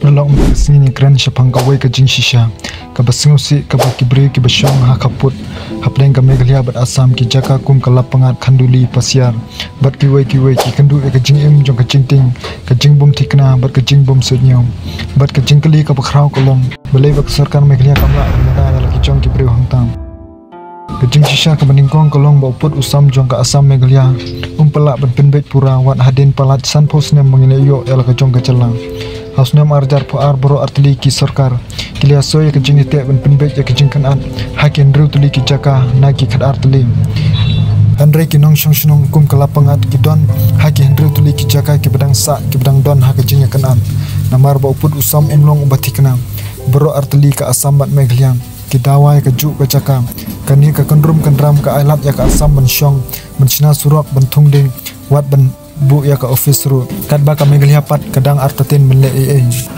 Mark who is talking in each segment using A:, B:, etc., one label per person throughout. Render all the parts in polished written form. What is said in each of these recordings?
A: perlok sini keren syapang kawai ke jing shisha ka basingu si ka bakibri ki basyong ha kaput hapleng ka Meghalaya bat Assam ki jaka kum ka lapangat khanduli pasiar bat ki wai ki kandu ka jing im jong ka jing ting ka jing bom tikna bat ka jing bom sunyo bat ka jing kali ka bakrau kolong balai bak sarkar Meghalaya kamla nada la ki jong ki bri hangtam Kejing shisha ke meningkong kolong bauput usam jong ke Assam Meghalaya pelak berpenbet pura wat hadin palat san posnem mengilayo el kejong kecelang hausnem arjar puar boro artili ki sarkar kilia soy kejing ite berpenbet ya kejing kanan hakin ru tuli ki jaka nagi kad artili Andre ki nong shong kum kelapangat ki don hakin ru tuli ki jaka ki bedang sa ki bedang don ha kejing kanan namar bauput usam umlong ubatikna boro artili ke Assam bat Meghalaya kidawai ke juk ke cakam kani ke kendrum kendram ke ailat ya ke Assam bensyong benchina surok bentung ding wat ben bu ya ke office ru kat ba ka Meghalaya pat kadang artatin benle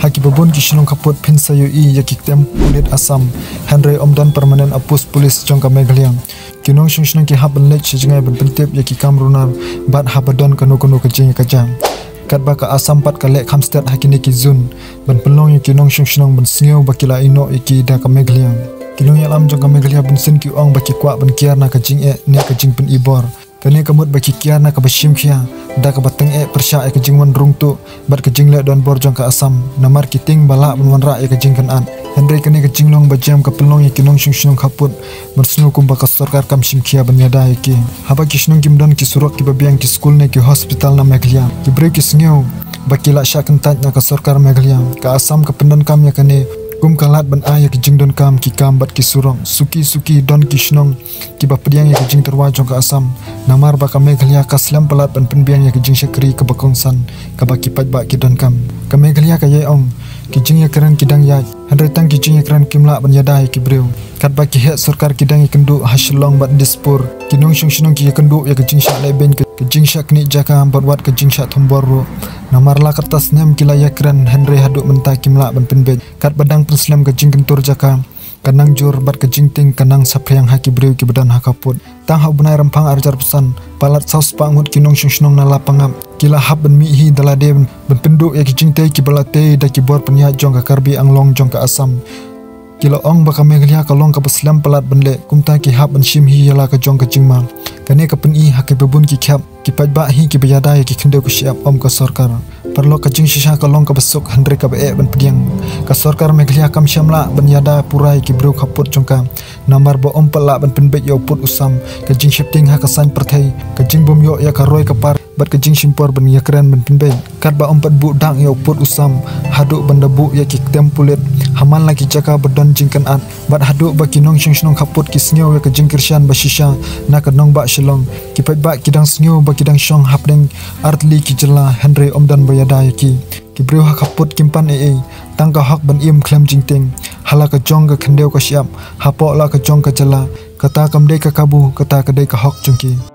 A: haki babun ki shinong kaput pin sayu ya ki tem pulit Assam Henry omdan permanent apus polis jong ka Meghalaya kinong shung ki hab benle chijngai ben pentip ya ki kamrunar bat habadon kanu ke jing ka jam kat ba ka Assam pat ka lek hamstet hakini ki zun ben pelong ya kinong shung ben sngeu bakila ino iki da ka Meghalaya Kilung yalam jong ka Meghalaya bunsin ki ong baki kwa ban kiar na ka jing ne ka jing pen ibor kane kamut baki kiar na ka bashim khia da ka bateng persya ka jing wan rung tu bat ka jing le don bor jong ka Assam namar kiting bala ban wan ra ka jing kan an Henry kane ka jing long bajam ka pelong ya kinong shung khaput bersnu kum ba ka sarkar kam shim khia ban yada ki haba ki shnung kim don ki surok ki babiang ki school ne ki hospital na Meghalaya ki break ki sngew baki la sha kan tat na ka sarkar Meghalaya ka Assam ka pendan kam ya kane kum kalat ban aya ki jing don kam ki kam bat ki surong suki don ki shnong ki bapdiang ya ki jing terwa jong ka Assam namar ba ka Meghalaya ka slam palat ban penbiang ya ki jing shakri ka bakongsan ka ba ki pat ba ki don kam ka Meghalaya ka ye ong ki jing ya kran ki dang ya Henry tang ki jing ya kran kimla ban yada ki brew kat ba ki het sarkar ki dang kendu hashlong bat dispur ki nong shnong ki kendu ya ki jing sha le ben ki jing sha kni jaka bat wat ki jing sha thumbor ro namar la kertas nem kila ya kran Henry haduk menta kimla ban penbet kat badang penslam ke jing kentur jaka kanang jur bat ke jing ting kanang sapriang haki brew ki badan hakaput tang hau benai rempang arjar pesan palat saus pangut kinong shung na lapangam kila hab ben mi hi dalade ben penduk ya ki jing te ki balate da ki bor penya jong ka Karbi Anglong jong ka Assam kila ong ba ka Meghalaya ka long ka beslam palat benle kumta ki hab ben shim hi yala ka jong ka jingma kane ka pen i haki babun ki khap ki pat ba hi ki bayada ya ki khende ku siap om ka sarkar perlo ka jing shisha ka long ka besuk Henry ka be ben pediang ka sarkar Meghalaya kam shamla ben yada purai ki bro khaput jongka namar bo om pala ben penbet yo put usam ka jing shifting ha ka san perthai ka jing bom yo ya ka roi ka par bat ka jing simpor ben ya keren ben penbet kat ba om pat bu dang yo put usam haduk benda bu ya ki tempulet haman lagi jaka bedon jingkan at bat haduk ba kinong shung khaput ki sngew ya ka jing kirshan ba shisha na ka nong ba shalong ki pat ba kidang sngew ba kidang shong hapdeng artli ki jela Henry omdan ba yada ki brew ha kaput kimpan tang ka hak ban im klem jingting hala ka jong ka khendeu ka siap hapo la ka jong ka jela kata kam de ka kabu kata ka de ka hok jungki